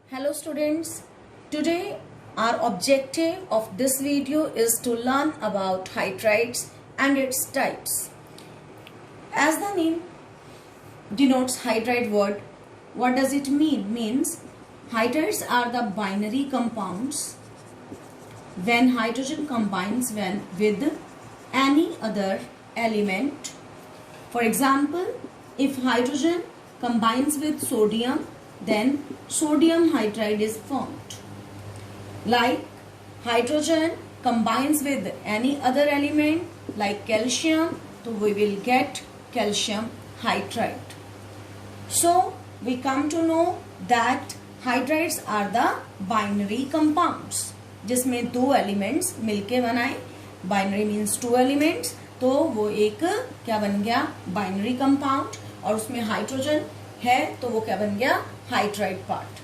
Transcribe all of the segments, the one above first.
Hello students, today our objective of this video is to learn about hydrides and its types. As the name denotes hydride word, what does it mean? Means hydrides are the binary compounds when hydrogen combines with any other element. For example, if hydrogen combines with sodium, then sodium hydride is formed. Like hydrogen combines with any other element like calcium, so we will get calcium hydride. So we come to know that hydrides are the binary compounds जिसमें दो elements मिलके बनाए. Binary means two elements, तो वो एक क्या बन गया? Binary compound. और उसमें हाइड्रोजन है तो वो क्या बन गया? Hydride part.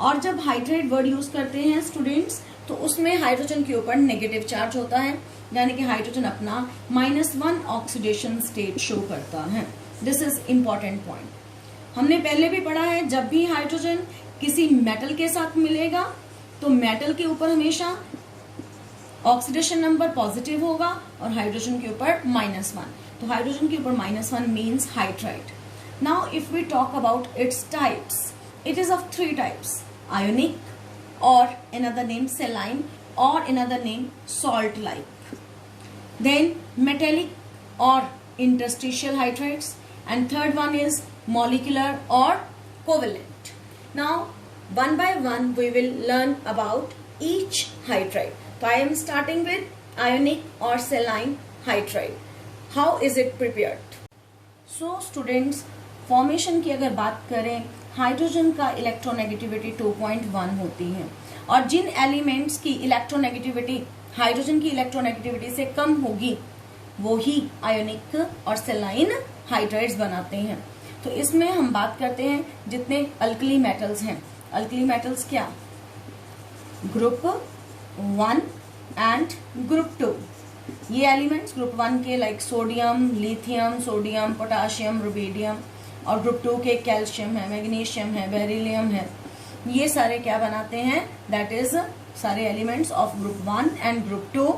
और जब हाइड्राइड वर्ड यूज करते हैं स्टूडेंट्स तो उसमें हाइड्रोजन के ऊपर नेगेटिव चार्ज होता है, यानी कि हाइड्रोजन अपना -1 ऑक्सीडेशन स्टेट शो करता है. This is important point. हमने पहले भी पढ़ा है, जब भी हाइड्रोजन किसी मेटल के साथ मिलेगा तो मेटल के ऊपर हमेशा ऑक्सीडेशन नंबर पॉजिटिव होगा और हाइड्रोजन के ऊपर -1. तो हाइड्रोजन के ऊपर -1 means hydride. Now if we talk about its types, it is of 3 types: ionic, or another name saline, or another name salt-like. Then metallic or interstitial hydrides, and third one is molecular or covalent. Now one by one we will learn about each hydride. So I am starting with ionic or saline hydride. How is it prepared? So students, formation की अगर बात करें, hydrogen का electronegativity 2.1 होती है और जिन elements की electronegativity hydrogen की इलेक्ट्रोनेगेटिविटी से कम होगी वो ही आयोनिक और सेलाइन हाइड्राइड्स बनाते हैं. तो इसमें हम बात करते हैं जितने अल्कली मेटल्स हैं. अल्कली मेटल्स क्या? Group 1 and group 2. ये एलिमेंट्स ग्रुप 1 के like sodium, lithium, sodium, potassium, rubidium, और ग्रुप 2 के कैल्शियम है, मैग्नीशियम है, बेरिलियम है. ये सारे क्या बनाते हैं? दैट इज सारे elements of group 1 and group 2.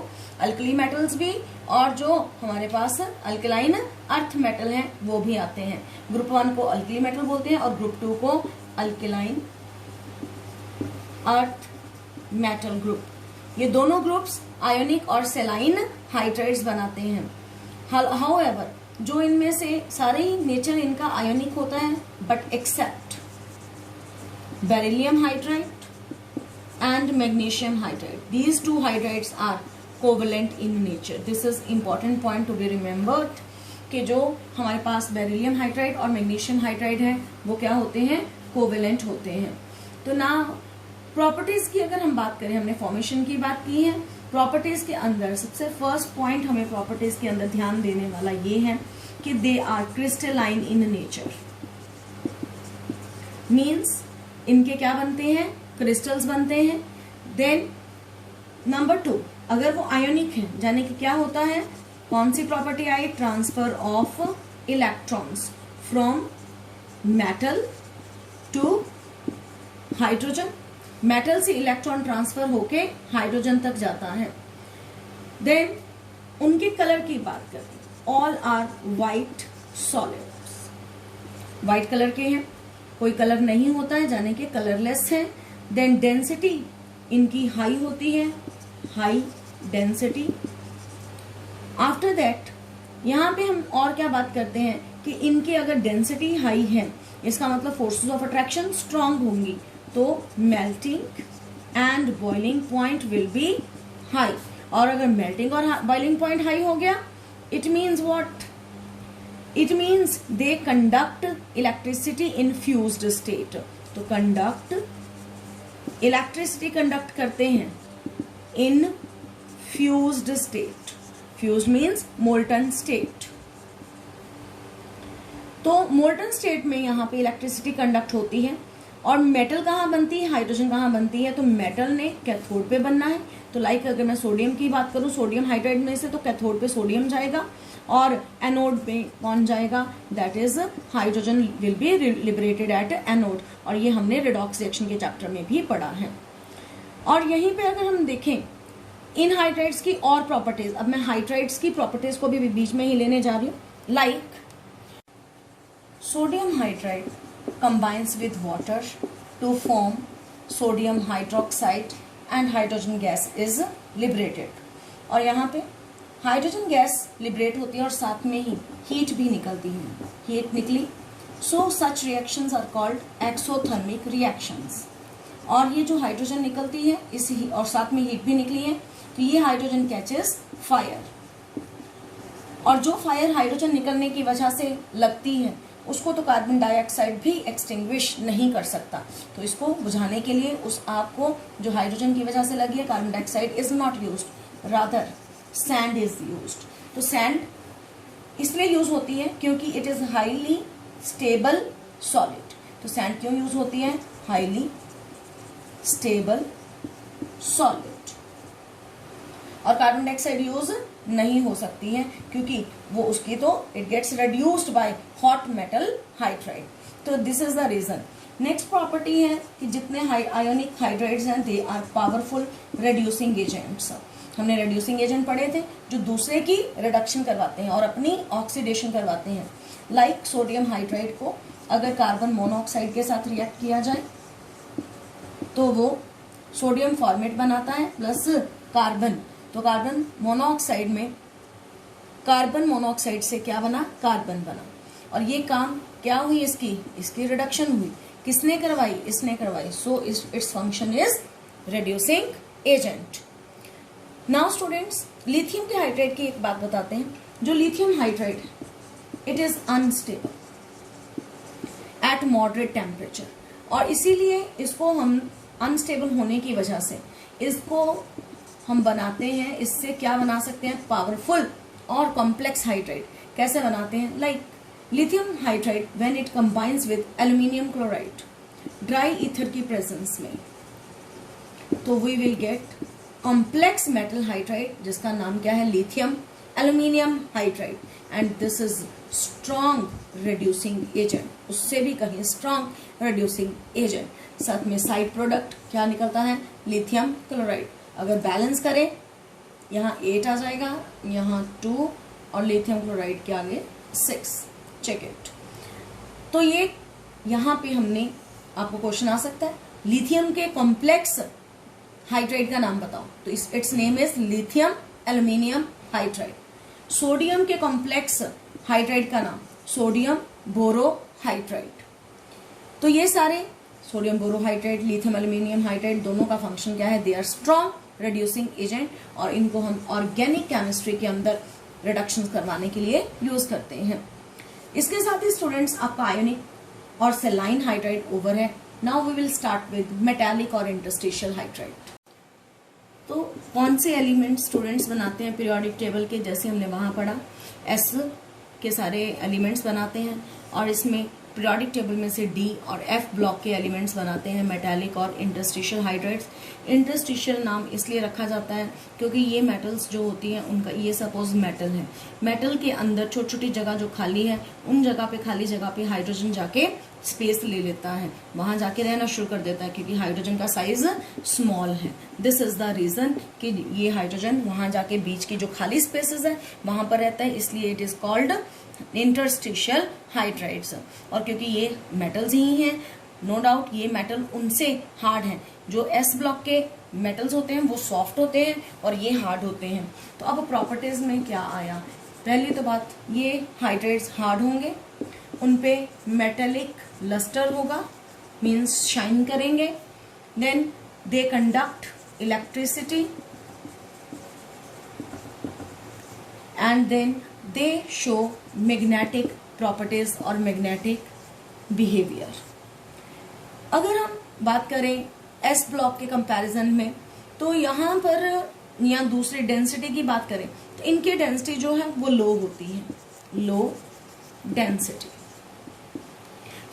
Alkali metals भी, और जो हमारे पास अल्कलाइन अर्थ मेटल हैं वो भी आते हैं. ग्रुप 1 को अल्कली मेटल बोलते हैं और ग्रुप 2 को अल्कलाइन अर्थ मेटल ग्रुप. ये दोनों ग्रुप्स आयोनिक और सेलाइन हाइड्राइड्स बनाते हैं. हाउएवर जो इनमें से सारे ही नेचर इनका आयोनिक होता है, but except beryllium hydride and magnesium hydride. These 2 hydrides are covalent in nature. This is important point to be remembered कि जो हमारे पास बेरिलियम हाइड्राइड और मैग्नीशियम हाइड्राइड है वो क्या होते हैं? कोवेलेंट होते हैं. तो ना प्रॉपर्टीज की अगर हम बात करें, हमने फॉर्मेशन की बात की है. प्रॉपर्टीज के अंदर सबसे फर्स्ट पॉइंट हमें प्रॉपर्टीज के अंदर ध्यान देने वाला ये है कि they are crystalline in nature. Means इनके क्या बनते हैं? क्रिस्टल्स बनते हैं. देन नंबर 2, अगर वो आयोनिक है, यानी कि क्या होता है? कौन सी प्रॉपर्टी आई? Transfer of electrons from metal to hydrogen. Metal से इलेक्ट्रॉन ट्रांसफर होके हाइड्रोजन तक जाता है. देन उनके कलर की बात करते हैं. All are white solids. White colour के हैं, कोई कलर नहीं होता है, जाने के कलरलेस है. देन डेंसिटी इनकी हाई होती है, हाई डेंसिटी. आफ्टर दैट यहाँ पे हम और क्या बात करते हैं कि इनके अगर डेंसिटी हाई है, इसका मतलब फोर्सेस ऑफ अट्रैक्शन स्ट्रांग होंगी, तो melting and boiling point will be high. और अगर मेल्टिंग और बॉइलिंग पॉइंट हाई हो गया, it means what? It means they conduct electricity in fused state. तो कंडक्ट इलेक्ट्रिसिटी कंडक्ट करते हैं in fused state. Fused means molten state. तो molten state में यहाँ पे इलेक्ट्रिसिटी कंडक्ट होती है और मेटल कहाँ बनती है, हाइड्रोजन कहाँ बनती है, तो मेटल ने कैथोड पे बनना है। तो लाइक अगर मैं सोडियम की बात करूँ, सोडियम हाइड्राइड में से तो कैथोड पे सोडियम जाएगा और एनोड पे कौन जाएगा, that is hydrogen will be liberated at anode. और ये हमने रिडॉक्स रिएक्शन के चैप्टर में भी पढ़ा है। और यहीं पे अगर हम देखें इन हाइड्राइड्स की और प्रॉपर्टीज, अब मैं हाइड्राइड्स की प्रॉपर्टीज को भी बीच में ही लेने जा रही हूँ। Like sodium hydride combines with water to form sodium hydroxide and hydrogen gas is liberated। और यहाँ पे हाइड्रोजन गैस लिबरेट होती है और साथ में ही हीट भी निकलती है, हीट निकली, so such reactions are called exothermic reactions. और ये जो हाइड्रोजन निकलती है इस और साथ में हीट भी निकली है, तो ये हाइड्रोजन कैचेस फायर। और जो फायर हाइड्रोजन निकलने की वजह से लगती है उसको तो कार्बन डाइऑक्साइड भी एक्सटिंग्विश नहीं कर सकता। तो इसको बुझाने के लिए उस आग को जो हाइड्रोजन की वजह से लगी है, carbon dioxide is not used, rather sand is used. तो सैंड इसलिए यूज होती है क्योंकि it is highly stable solid. तो सैंड क्यों यूज होती है, हाईली स्टेबल सॉलिड। और कार्बन डाइऑक्साइड यूज नहीं हो सकती है क्योंकि वो उसकी तो it gets reduced by hot metal hydride. तो this is the reason. Next property है कि जितने आयोनिक हाइड्राइड्स हैं they are powerful reducing agents. हमने रिड्यूसिंग एजेंट पढ़े थे जो दूसरे की रिडक्शन करवाते हैं और अपनी ऑक्सीडेशन करवाते हैं। लाइक सोडियम हाइड्राइड को अगर कार्बन मोनोऑक्साइड के साथ रिएक्ट किया जाए तो वो सोडियम फॉर्मेट बनाता है प्लस कार्बन। तो कार्बन मोनोऑक्साइड में कार्बन मोनोऑक्साइड से क्या बना, कार्बन बना। और ये काम क्या हुई, इसकी रिडक्शन हुई। किसने करवाई, इसने करवाई। So its function is reducing agent. Now students, lithium के हाइड्राइड की एक बात बताते हैं। जो lithium hydride it is unstable eight moderate temperature, और इसीलिए इसको हम अनस्टेबल होने की वजह से इसको हम बनाते हैं, इससे क्या बना सकते हैं, पावरफुल और कॉम्प्लेक्स हाइड्राइड। कैसे बनाते हैं, like lithium hydride when it combines with aluminium chloride dry ether की प्रेजेंस में, तो we will get complex metal hydride जिसका नाम क्या है, lithium aluminium hydride. And this is strong reducing agent, उससे भी कहीं स्ट्रॉन्ग रिड्यूसिंग एजेंट। साथ में साइड प्रोडक्ट क्या निकलता है, लिथियम क्लोराइड। अगर बैलेंस करें, यहाँ 8 आ जाएगा, यहाँ 2 और लिथियम क्लोराइड के आगे 6। Check it. तो ये यहाँ पे हमने आपको क्वेश्चन आ सकता है, लिथियम के कॉम्प्लेक्स हाइड्राइड का नाम बताओ, तो its name is lithium aluminium hydride. Sodium के कॉम्प्लेक्स हाइड्राइड का नाम सोडियम बोरोहाइड्राइड। तो ये सारे sodium borohydride, lithium aluminium hydride दोनों का फंक्शन क्या है, they are strong reducing agent, और इनको हम ऑर्गेनिक केमिस्ट्री के अंदर रिडक्शन करवाने के लिए यूज करते हैं। इसके साथ ही स्टूडेंट्स आपका आयोनिक और सेलाइन हाइड्राइड ओवर है। Now we will start with metallic और इंटरस्टिशियल हाइड्राइड। तो कौन से एलिमेंट स्टूडेंट्स बनाते हैं पीरियोडिक टेबल के, जैसे हमने वहां पढ़ा, एस के सारे एलिमेंट्स बनाते हैं, और इसमें पीरियोडिक टेबल में से डी और एफ ब्लॉक के एलिमेंट्स बनाते हैं मेटालिक और इंटरस्टिशियल हाइड्राइड्स। इंटरस्टिशियल नाम इसलिए रखा जाता है क्योंकि ये मेटल्स जो होती हैं उनका, ये सपोज मेटल है, मेटल के अंदर छोटी छोटी जगह जो खाली है उन जगह पे, खाली जगह पे हाइड्रोजन जाके स्पेस ले लेता है, वहां जाके रहना शुरू कर देता है क्योंकि हाइड्रोजन का साइज स्मॉल है। दिस इज द रीजन कि ये हाइड्रोजन वहां जाके बीच की जो खाली स्पेसेस है वहां पर रहता है, इसलिए it is called interstitial hydrides. और क्योंकि ये मेटल्स ही हैं, नो डाउट ये मेटल उनसे हार्ड है। जो एस ब्लॉक के मेटल्स होते हैं वो सॉफ्ट होते हैं और ये हार्ड होते हैं। तो अब प्रॉपर्टीज में क्या आया, पहली तो बात, ये हाइड्राइड्स हार्ड होंगे, उनपे मेटेलिक लस्टर होगा, मीन्स शाइन करेंगे, then they conduct electricity, and then they show magnetic properties और मैग्नेटिक बिहेवियर। अगर हम बात करें एस ब्लॉक के कंपैरिजन में, तो यहाँ पर या दूसरी डेंसिटी की बात करें तो इनकी डेंसिटी जो है वो लो होती है, लो डेंसिटी।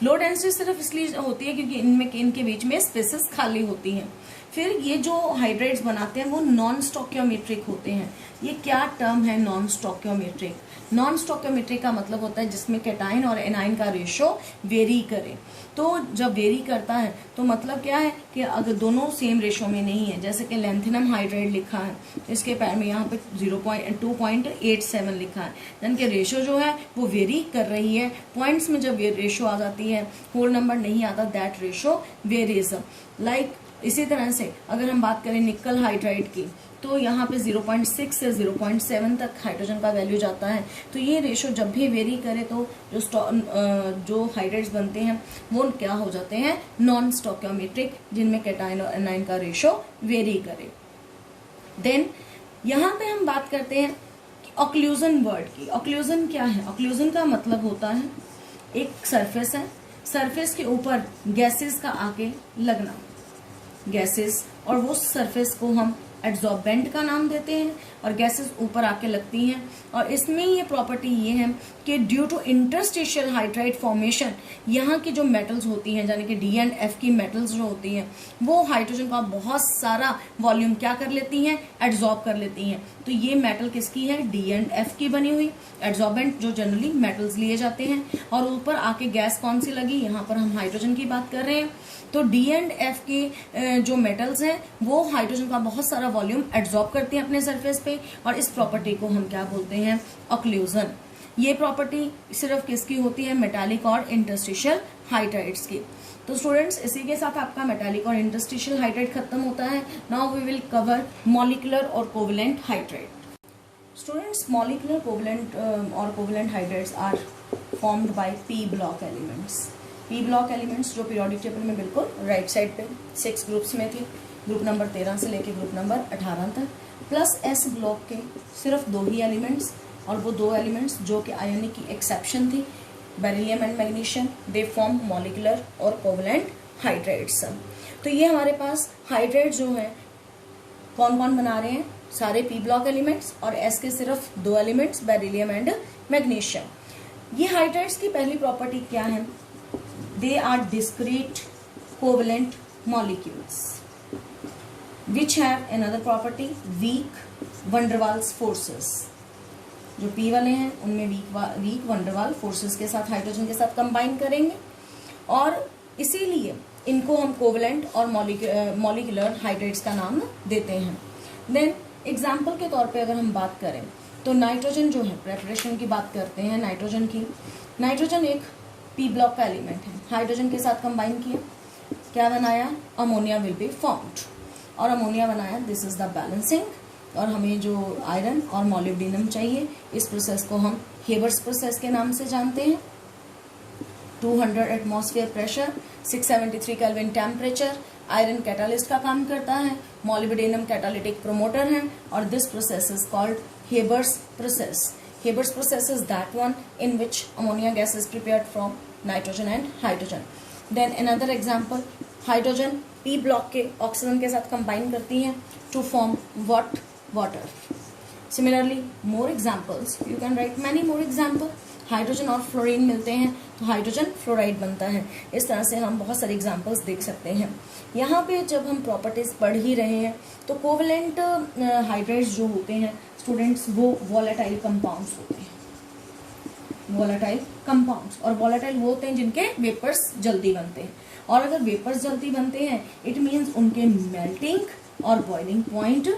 लो डेंसिटी सिर्फ इसलिए होती है क्योंकि इनमें इनके बीच में स्पेसेस खाली होती हैं। फिर ये जो हाइड्राइड्स बनाते हैं वो नॉन स्टोकियोमेट्रिक होते हैं। ये क्या टर्म है नॉन स्टोकियोमेट्रिक? नॉन स्टोकियोमेट्रिक का मतलब होता है जिसमें कैटाइन और एनाइन का रेशो वेरी करे। तो जब वेरी करता है तो मतलब क्या है कि अगर दोनों सेम रेशो में नहीं है, जैसे कि लैंथेनम हाइड्राइड लिखा है, इसके पैर में यहाँ पे 2.87 लिखा है, यानी कि रेशो जो है वो वेरी कर रही है। पॉइंट्स में जब रेशो आ जाती है, होल नंबर नहीं आता, दैट रेशो वेरीज। लाइक इसी तरह से अगर हम बात करें निकल हाइड्राइड की, तो यहाँ पे 0.6 से 0.7 तक हाइड्रोजन का वैल्यू जाता है। तो ये रेशो जब भी वेरी करे तो जो हाइड्राइड्स बनते हैं वो क्या हो जाते हैं? नॉन स्टोकियोमेट्रिक, जिनमें कैटाइन और एनाइन का रेशो वेरी करे। देन यहाँ पे हम बात करते हैं ऑक्लूजन वर्ड की। ऑक्लूजन क्या है? ऑक्लूजन का मतलब होता है एक सरफेस है, सरफेस के ऊपर गैसेस का आके लगना, गैसेस, और वो सरफेस को हम एड्सॉर्बेंट का नाम देते हैं, और गैसेस ऊपर आके लगती हैं। और इसमें ये प्रॉपर्टी ये है कि due to interstitial hydride formation, यहाँ की जो मेटल्स होती हैं, यानी कि डी एंड एफ की मेटल्स जो होती हैं, वो हाइड्रोजन का बहुत सारा वॉल्यूम क्या कर लेती हैं? एड्सॉर्ब कर लेती हैं। तो ये मेटल किसकी है? डी एंड एफ की बनी हुई। एड्सॉर्बेंट जो जनरली मेटल्स लिए जाते हैं, और ऊपर आके गैस कौन सी लगी? यहाँ पर हम हाइड्रोजन की बात कर रहे हैं। तो डी एंड एफ के जो मेटल्स हैं वो हाइड्रोजन का बहुत सारा वॉल्यूम एड्सॉर्ब करते हैं अपने सरफेस पे, और इस प्रॉपर्टी को हम क्या बोलते हैं? ऑक्लूजन। ये प्रॉपर्टी सिर्फ किसकी होती है? मेटालिक और इंटरस्टिशियल हाइड्राइड्स की। तो स्टूडेंट्स, इसी के साथ आपका मेटालिक और इंटरस्टिशियल हाइड्राइड खत्म होता है। Now we will cover molecular और covalent hydride. Students, molecular covalent और covalent hydrides are formed by P block elements. P block elements जो पीरियोडिक टेबल में बिल्कुल राइट साइड पे 6 ग्रुप्स में थे, ग्रुप नंबर 13 से लेके ग्रुप नंबर 18 तक, प्लस एस ब्लॉक के सिर्फ 2 ही एलिमेंट्स, और वो 2 एलिमेंट्स जो कि आयोनिक की एक्सेप्शन थी, beryllium and magnesium, they form molecular और कोवेलेंट हाइड्राइड्स। तो ये हमारे पास हाइड्राइड जो है कौन कौन बना रहे हैं? सारे पी ब्लॉक एलिमेंट्स, और एस के सिर्फ 2 एलिमेंट्स, बेरिलियम एंड मैग्नीशियम। ये हाइड्राइड्स की पहली प्रॉपर्टी क्या है? They are discrete covalent molecules which have another property, weak van der Waals forces। जो P वाले हैं उनमें week van der Waals forces के साथ हाइड्रोजन के साथ कंबाइन करेंगे, और इसीलिए इनको हम कोवेलेंट और मॉलिक्यूलर हाइड्राइड्स का नाम देते हैं। देन एग्जाम्पल के तौर पे अगर हम बात करें तो नाइट्रोजन जो है, प्रेपरेशन की बात करते हैं नाइट्रोजन की। नाइट्रोजन एक पी ब्लॉक का एलिमेंट है, हाइड्रोजन के साथ कंबाइन किया, क्या बनाया? अमोनिया विल बी फॉर्म्ड, और अमोनिया बनाया, दिस इज द बैलेंसिंग। और हमें जो आयरन और मॉलिब्डेनम चाहिए, इस प्रोसेस को हम हेबर्स प्रोसेस के नाम से जानते हैं। 200 atmosphere pressure, 673 kelvin temperature, iron catalyst का काम करता है, मॉलिब्डेनम कैटालिटिक प्रोमोटर है, और this process is called Haber's process. Haber's process is that one in which ammonia gas is prepared from nitrogen and hydrogen. Then another example, hydrogen P block के oxygen के साथ combine करती हैं to form what? Water. Similarly, more examples. You can write many more examples. Hydrogen और fluorine मिलते हैं तो hydrogen fluoride बनता है। इस तरह से हम बहुत सारे एग्जाम्पल्स देख सकते हैं। यहाँ पे जब हम प्रॉपर्टीज पढ़ ही रहे हैं तो कोवेलेंट हाइड्राइड्स जो होते हैं स्टूडेंट्स, वो वॉलेटाइल कंपाउंड्स होते हैं। वॉलेटाइल कंपाउंड्स, और वॉलेटाइल वो होते हैं जिनके वेपर्स जल्दी बनते हैं, और अगर वेपर्स जल्दी बनते हैं इट मीन्स उनके मेल्टिंग और बॉइलिंग पॉइंट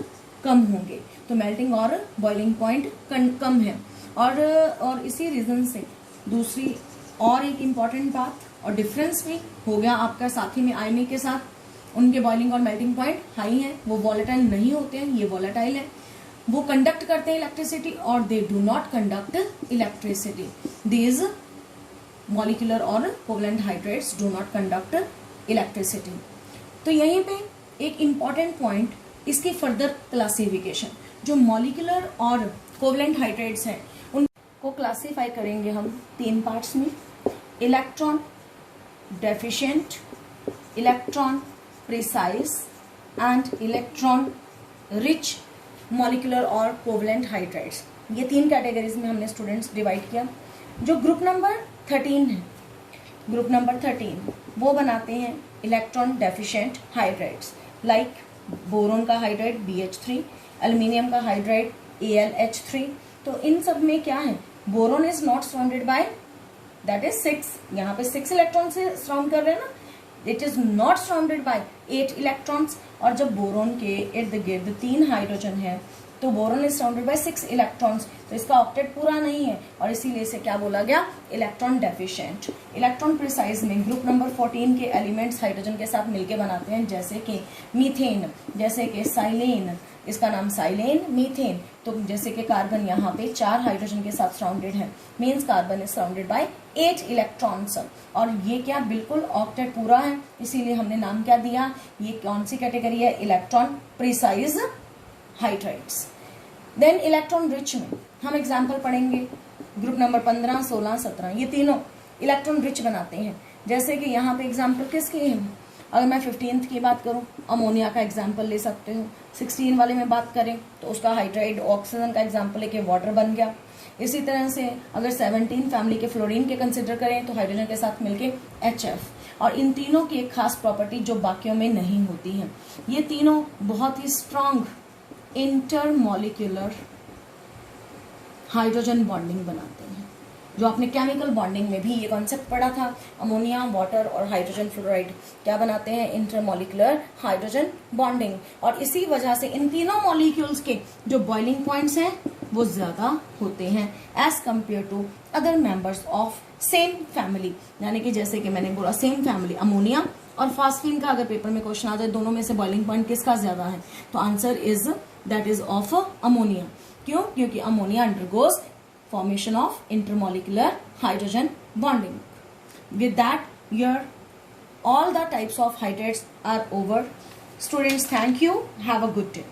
कम होंगे। तो मेल्टिंग और बॉइलिंग पॉइंट कम है, और इसी रीजन से दूसरी और एक इम्पॉर्टेंट बात और डिफरेंस भी हो गया आपका साथी में आयनिक के साथ, उनके बॉइलिंग और मेल्टिंग पॉइंट हाई हैं, वो वॉलेटाइल नहीं होते हैं, ये वॉलेटाइल है। वो कंडक्ट करते हैं इलेक्ट्रिसिटी और they do not conduct electricity. These molecular और covalent hydrides do not conduct electricity. तो यहीं पे एक इम्पॉर्टेंट पॉइंट, इसकी फर्दर क्लासिफिकेशन, जो मॉलिक्यूलर और कोवेलेंट हाइड्राइड्स हैं उनको क्लासीफाई करेंगे हम 3 पार्ट्स में, electron deficient, electron precise and electron rich molecular और कोवेलेंट हाइड्राइड्स। ये 3 कैटेगरीज में हमने स्टूडेंट्स डिवाइड किया। जो ग्रुप नंबर 13 है, ग्रुप नंबर 13 वो बनाते हैं electron deficient hydrides, like boron का हाइड्राइड BH3, एल्यूमिनियम का हाइड्राइड AlH3। तो इन सब में क्या है, boron is not surrounded by, that is 6, यहाँ पे 6 इलेक्ट्रॉन से सराउंड कर रहे हैं ना, it is not surrounded by 8 electrons. और जब बोरोन के इर्द गिर्द 3 हाइड्रोजन है तो boron is surrounded by 6 electrons, तो इसका ऑक्टेट पूरा नहीं है और इसीलिए इसे क्या बोला गया, इलेक्ट्रॉन डेफिशिएंट। इलेक्ट्रॉन प्रिसाइज में ग्रुप नंबर 14 के एलिमेंट्स हाइड्रोजन के साथ मिलकर बनाते हैं, जैसे कि मीथेन, जैसे कि साइलेन, इसका नाम साइलेन मीथेन। तो जैसे कि कार्बन यहाँ पे 4 हाइड्रोजन के साथ सराउंडेड है, means carbon is surrounded by 8 electrons. और ये क्या बिल्कुल ऑक्टेट पूरा है, इसीलिए हमने नाम क्या दिया, ये कौन सी कैटेगरी है, electron precise hydrides. Then electron rich में हम एग्जाम्पल पढ़ेंगे, ग्रुप नंबर 15, 16, 17 ये तीनों इलेक्ट्रॉन रिच बनाते हैं। जैसे कि यहाँ पे एग्जाम्पल किसके हैं, अगर मैं 15th की बात करूँ अमोनिया का एग्जाम्पल ले सकते हो, 16 वाले में बात करें तो उसका हाइड्राइड ऑक्सीजन का एग्जाम्पल लेके वाटर बन गया। इसी तरह से अगर 17 फैमिली के फ्लोरीन के कंसिडर करें तो हाइड्रोजन के साथ मिलके HF। और इन तीनों की एक खास प्रॉपर्टी जो बाकियों में नहीं होती है, ये तीनों बहुत ही स्ट्रांग इंटरमॉलिक्यूलर हाइड्रोजन बॉन्डिंग बनाते हैं, जो आपने केमिकल बॉन्डिंग में भी ये कॉन्सेप्ट पढ़ा था। अमोनिया, वाटर और हाइड्रोजन फ्लोराइड क्या बनाते हैं, इंटरमॉलिक्यूलर हाइड्रोजन बॉन्डिंग। और इसी वजह से इन तीनों मॉलिक्यूल्स के जो बॉइलिंग पॉइंट्स हैं वो ज्यादा होते हैं as compare to other members of same family. यानी कि जैसे कि मैंने बोला सेम फैमिली, अमोनिया और फास्फीन का अगर पेपर में क्वेश्चन आ जाए दोनों में से बॉइलिंग पॉइंट किसका ज्यादा है, तो answer is that is of ammonia. क्यों, क्योंकि ammonia undergoes formation of intermolecular hydrogen bonding. With that, all the types of hydrates are over. Students, thank you. Have a good day.